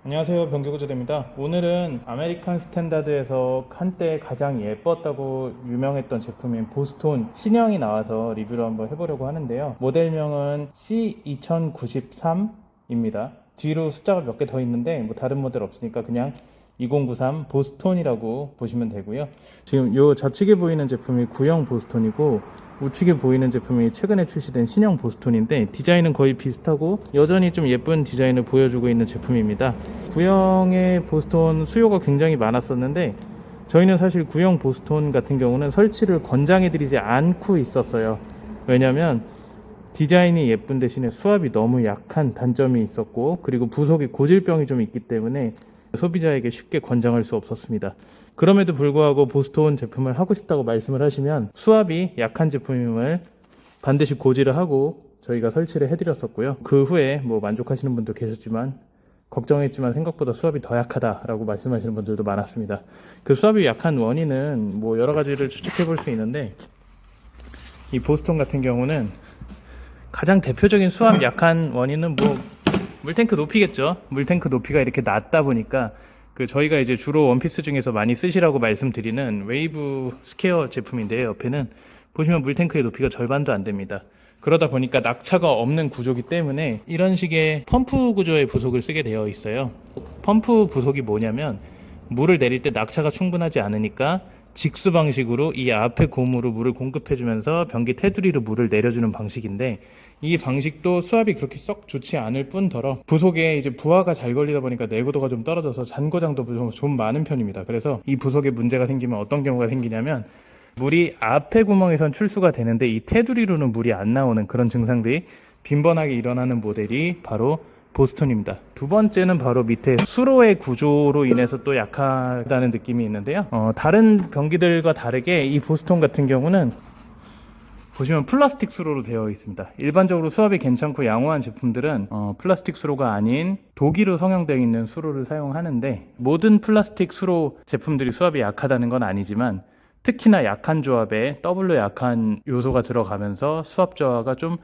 안녕하세요, 병기구조대입니다. 오늘은 아메리칸 스탠다드에서 한때 가장 예뻤다고 유명했던 제품인 보스톤 신형이 나와서 리뷰를 한번 해보려고 하는데요. 모델명은 C2093입니다. 뒤로 숫자가 몇 개 더 있는데 뭐 다른 모델 없으니까 그냥 2093 보스톤이라고 보시면 되고요. 지금 요 좌측에 보이는 제품이 구형 보스톤이고 우측에 보이는 제품이 최근에 출시된 신형 보스톤인데 디자인은 거의 비슷하고 여전히 좀 예쁜 디자인을 보여주고 있는 제품입니다. 구형의 보스톤 수요가 굉장히 많았었는데 저희는 사실 구형 보스톤 같은 경우는 설치를 권장해드리지 않고 있었어요. 왜냐면 디자인이 예쁜 대신에 수압이 너무 약한 단점이 있었고 그리고 부속에 고질병이 좀 있기 때문에 소비자에게 쉽게 권장할 수 없었습니다. 그럼에도 불구하고 보스톤 제품을 하고 싶다고 말씀을 하시면 수압이 약한 제품임을 반드시 고지를 하고 저희가 설치를 해드렸었고요. 그 후에 뭐 만족하시는 분도 계셨지만 걱정했지만 생각보다 수압이 더 약하다라고 말씀하시는 분들도 많았습니다. 그 수압이 약한 원인은 뭐 여러 가지를 추측해 볼 수 있는데 이 보스톤 같은 경우는 가장 대표적인 수압 약한 원인은 뭐 물탱크 높이겠죠. 물탱크 높이가 이렇게 낮다 보니까 저희가 이제 주로 원피스 중에서 많이 쓰시라고 말씀드리는 웨이브 스퀘어 제품인데 옆에는 보시면 물탱크의 높이가 절반도 안 됩니다. 그러다 보니까 낙차가 없는 구조이기 때문에 이런 식의 펌프 구조의 부속을 쓰게 되어 있어요. 펌프 부속이 뭐냐면 물을 내릴 때 낙차가 충분하지 않으니까 직수 방식으로 이 앞에 고무로 물을 공급해주면서 변기 테두리로 물을 내려주는 방식인데 이 방식도 수압이 그렇게 썩 좋지 않을 뿐더러 부속에 이제 부하가 잘 걸리다 보니까 내구도가 좀 떨어져서 잔고장도 좀 많은 편입니다. 그래서 이 부속에 문제가 생기면 어떤 경우가 생기냐면 물이 앞에 구멍에선 출수가 되는데 이 테두리로는 물이 안 나오는 그런 증상들이 빈번하게 일어나는 모델이 바로 보스톤입니다. 두 번째는 바로 밑에 수로의 구조로 인해서 또 약하다는 느낌이 있는데요. 다른 변기들과 다르게 이 보스톤 같은 경우는 보시면 플라스틱 수로로 되어 있습니다. 일반적으로 수압이 괜찮고 양호한 제품들은 플라스틱 수로가 아닌 독일로 성형되어 있는 수로를 사용하는데 모든 플라스틱 수로 제품들이 수압이 약하다는 건 아니지만 특히나 약한 조합에 더블로 약한 요소가 들어가면서 수압 저하가 좀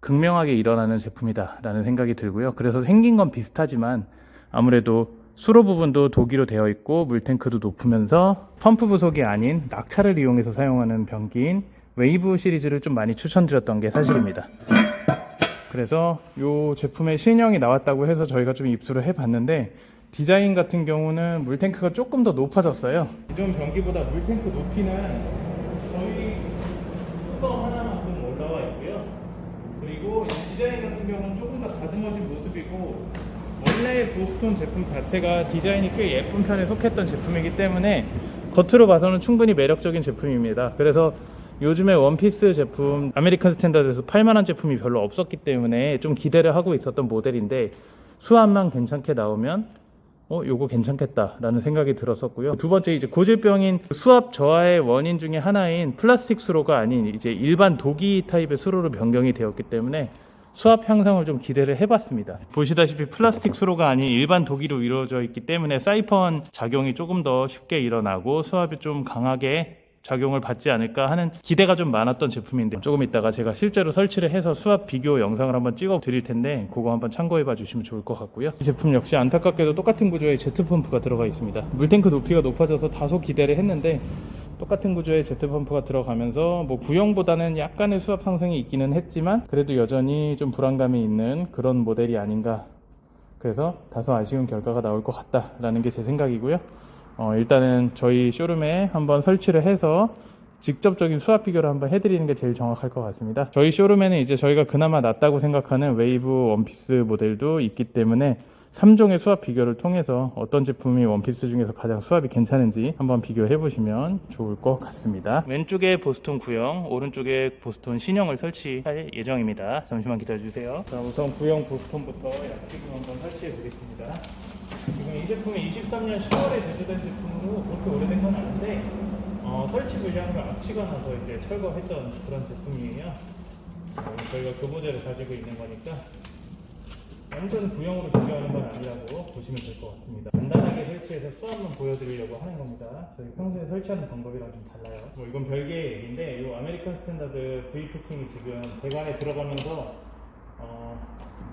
극명하게 일어나는 제품이다 라는 생각이 들고요. 그래서 생긴 건 비슷하지만 아무래도 수로 부분도 독일로 되어 있고 물탱크도 높으면서 펌프 부속이 아닌 낙차를 이용해서 사용하는 변기인 웨이브 시리즈를 좀 많이 추천드렸던 게 사실입니다. 그래서 이 제품의 신형이 나왔다고 해서 저희가 좀 입수를 해봤는데 디자인 같은 경우는 물탱크가 조금 더 높아졌어요. 기존 변기보다 물탱크 높이는 거의 뚜껑 하나만큼 올라와 있고요. 그리고 이 디자인 같은 경우는 조금 더 다듬어진 모습이고 원래 보스톤 제품 자체가 디자인이 꽤 예쁜 편에 속했던 제품이기 때문에 겉으로 봐서는 충분히 매력적인 제품입니다. 그래서 요즘에 원피스 제품 아메리칸 스탠다드에서 팔만한 제품이 별로 없었기 때문에 좀 기대를 하고 있었던 모델인데 수압만 괜찮게 나오면 요거 괜찮겠다 라는 생각이 들었었고요. 두 번째 이제 고질병인 수압 저하의 원인 중에 하나인 플라스틱 수로가 아닌 이제 일반 도기 타입의 수로로 변경이 되었기 때문에 수압 향상을 좀 기대를 해봤습니다. 보시다시피 플라스틱 수로가 아닌 일반 도기로 이루어져 있기 때문에 사이펀 작용이 조금 더 쉽게 일어나고 수압이 좀 강하게 작용을 받지 않을까 하는 기대가 좀 많았던 제품인데 조금 이따가 제가 실제로 설치를 해서 수압 비교 영상을 한번 찍어 드릴 텐데 그거 한번 참고해 봐 주시면 좋을 것 같고요. 이 제품 역시 안타깝게도 똑같은 구조의 제트펌프가 들어가 있습니다. 물탱크 높이가 높아져서 다소 기대를 했는데 똑같은 구조의 제트펌프가 들어가면서 뭐 구형보다는 약간의 수압 상승이 있기는 했지만 그래도 여전히 좀 불안감이 있는 그런 모델이 아닌가, 그래서 다소 아쉬운 결과가 나올 것 같다라는 게 제 생각이고요. 일단은 저희 쇼룸에 한번 설치를 해서 직접적인 수압 비교를 한번 해드리는 게 제일 정확할 것 같습니다. 저희 쇼룸에는 이제 저희가 그나마 낫다고 생각하는 웨이브 원피스 모델도 있기 때문에 3종의 수압 비교를 통해서 어떤 제품이 원피스 중에서 가장 수압이 괜찮은지 한번 비교해 보시면 좋을 것 같습니다. 왼쪽에 보스톤 구형, 오른쪽에 보스톤 신형을 설치할 예정입니다. 잠시만 기다려 주세요. 자, 우선 구형 보스톤부터 약식으로 한번 설치해 보겠습니다. 지금 이 제품이 23년 10월에 제조된 제품으로 그렇게 오래된 건 아닌데 설치 분량을 앞치고 나서 이제 철거했던 그런 제품이에요. 저희가 교보제를 가지고 있는 거니까 완전 구형으로 비교하는 건 아니라고 보시면 될 것 같습니다. 간단하게 설치해서 수압만 보여드리려고 하는 겁니다. 저희 평소에 설치하는 방법이랑 좀 달라요. 이건 별개의 얘기인데 이 아메리칸 스탠다드 V 피팅이 지금 배관에 들어가면서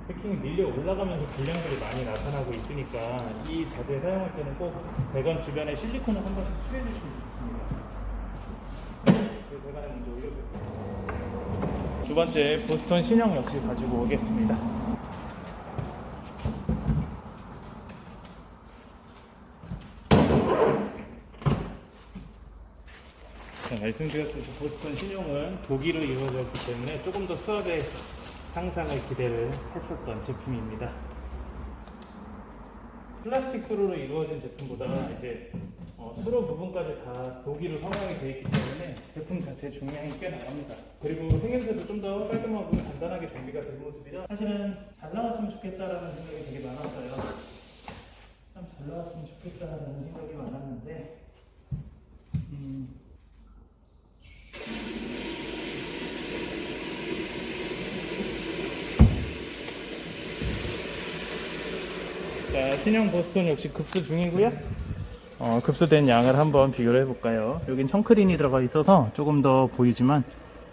패킹이 밀려 올라가면서 불량들이 많이 나타나고 있으니까 이 자재 사용할 때는 꼭 배관 주변에 실리콘을 한 번씩 칠해주시면 좋습니다. 배관에 먼저 올려볼게요. 두 번째 보스턴 신형 역시 가지고 오겠습니다. 말씀드렸듯이 보스턴 신용은 독일로 이루어졌기 때문에 조금 더 수압의 향상을 기대를 했었던 제품입니다. 플라스틱 수로로 이루어진 제품보다 이제 수로 부분까지 다 독일로 성형이 되어 있기 때문에 제품 자체 중량이 꽤 나갑니다. 그리고 생김새도 좀 더 깔끔하고 간단하게 정비가 된 모습이라 사실은 잘 나왔으면 좋겠다라는 생각이 되게 많았어요. 참 잘 나왔으면 좋겠다라는 생각이 많았는데 자, 신형 보스턴 역시 급수 중이고요. 급수된 양을 한번 비교를 해볼까요? 여긴 청크린이 들어가 있어서 조금 더 보이지만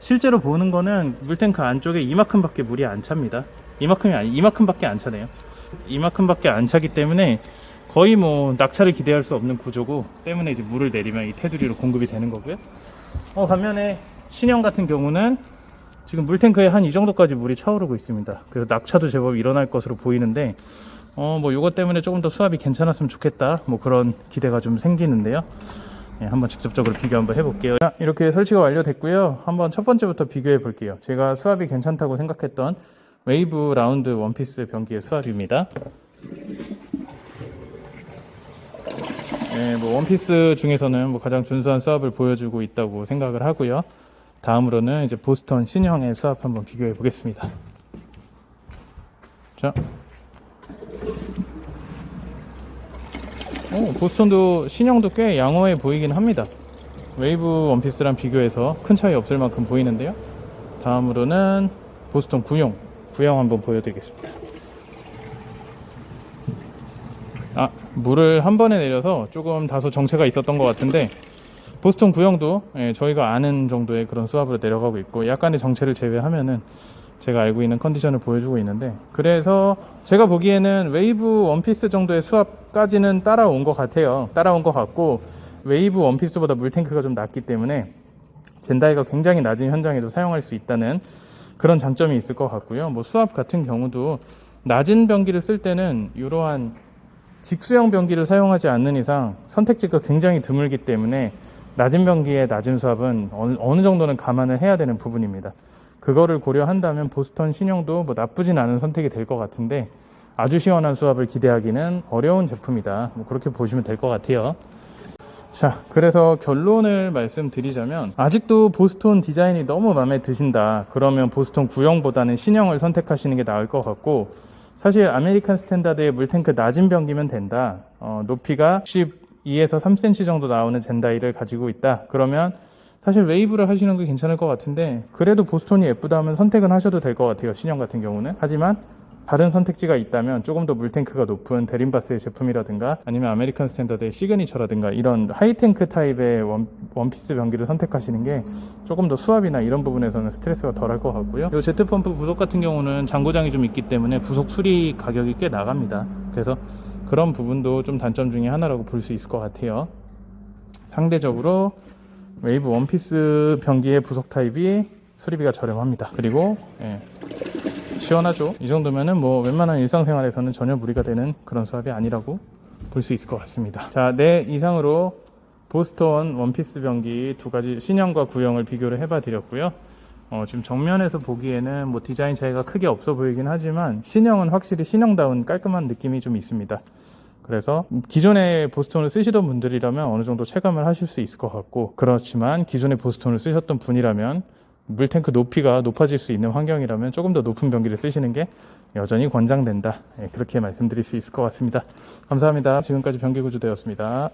실제로 보는 거는 물탱크 안쪽에 이만큼밖에 물이 안 찹니다. 이만큼밖에 안 차네요. 이만큼밖에 안 차기 때문에 거의 뭐 낙차를 기대할 수 없는 구조고 때문에 이제 물을 내리면 이 테두리로 공급이 되는 거고요. 반면에 신형 같은 경우는 지금 물탱크에 한 이 정도까지 물이 차오르고 있습니다. 그래서 낙차도 제법 일어날 것으로 보이는데 뭐 요것 때문에 조금 더 수압이 괜찮았으면 좋겠다 뭐 그런 기대가 좀 생기는데요. 한번 직접적으로 비교 한번 해볼게요. 자, 이렇게 설치가 완료됐고요. 한번 첫 번째부터 비교해 볼게요. 제가 수압이 괜찮다고 생각했던 웨이브 라운드 원피스 변기의 수압입니다. 뭐 원피스 중에서는 뭐 가장 준수한 수압을 보여주고 있다고 생각을 하고요. 다음으로는 이제 보스턴 신형의 수압 한번 비교해 보겠습니다. 자, 보스턴도 신형도 꽤 양호해 보이긴 합니다. 웨이브 원피스랑 비교해서 큰 차이 없을 만큼 보이는데요. 다음으로는 보스턴 구형 한번 보여드리겠습니다. 물을 한 번에 내려서 조금 다소 정체가 있었던 것 같은데 보스턴 구형도 저희가 아는 정도의 그런 수압으로 내려가고 있고 약간의 정체를 제외하면은 제가 알고 있는 컨디션을 보여주고 있는데 그래서 제가 보기에는 웨이브 원피스 정도의 수압까지는 따라온 것 같아요. 따라온 것 같고 웨이브 원피스보다 물탱크가 좀 낮기 때문에 젠다이가 굉장히 낮은 현장에도 사용할 수 있다는 그런 장점이 있을 것 같고요. 뭐 수압 같은 경우도 낮은 변기를 쓸 때는 이러한 직수형 변기를 사용하지 않는 이상 선택지가 굉장히 드물기 때문에 낮은 변기의 낮은 수압은 어느 정도는 감안을 해야 되는 부분입니다. 그거를 고려한다면 보스턴 신형도 뭐 나쁘진 않은 선택이 될 것 같은데 아주 시원한 수압을 기대하기는 어려운 제품이다. 뭐 그렇게 보시면 될 것 같아요. 자, 그래서 결론을 말씀드리자면 아직도 보스턴 디자인이 너무 마음에 드신다. 그러면 보스턴 구형보다는 신형을 선택하시는 게 나을 것 같고 사실 아메리칸 스탠다드의 물탱크 낮은 변기면 된다. 높이가 12에서 3cm 정도 나오는 젠다이를 가지고 있다. 그러면 사실 웨이브를 하시는 게 괜찮을 것 같은데 그래도 보스턴이 예쁘다 하면 선택은 하셔도 될 것 같아요. 신형 같은 경우는. 하지만 다른 선택지가 있다면 조금 더 물탱크가 높은 데린바스의 제품이라든가 아니면 아메리칸 스탠다드의 시그니처라든가 이런 하이탱크 타입의 원피스 변기를 선택하시는 게 조금 더 수압이나 이런 부분에서는 스트레스가 덜할 것 같고요. 이 제트펌프 부속 같은 경우는 장고장이 좀 있기 때문에 부속 수리 가격이 꽤 나갑니다. 그래서 그런 부분도 좀 단점 중에 하나라고 볼 수 있을 것 같아요. 상대적으로 웨이브 원피스 변기의 부속 타입이 수리비가 저렴합니다. 그리고 시원하죠. 이 정도면은 뭐 웬만한 일상생활에서는 전혀 무리가 되는 그런 수압이 아니라고 볼 수 있을 것 같습니다. 자, 이상으로 보스턴 원피스 변기 두 가지 신형과 구형을 비교를 해봐 드렸고요. 지금 정면에서 보기에는 뭐 디자인 차이가 크게 없어 보이긴 하지만 신형은 확실히 신형다운 깔끔한 느낌이 좀 있습니다. 그래서 기존에 보스턴을 쓰시던 분들이라면 어느 정도 체감을 하실 수 있을 것 같고 그렇지만 기존에 보스턴을 쓰셨던 분이라면 물탱크 높이가 높아질 수 있는 환경이라면 조금 더 높은 변기를 쓰시는 게 여전히 권장된다. 그렇게 말씀드릴 수 있을 것 같습니다. 감사합니다. 지금까지 변기구조대였습니다.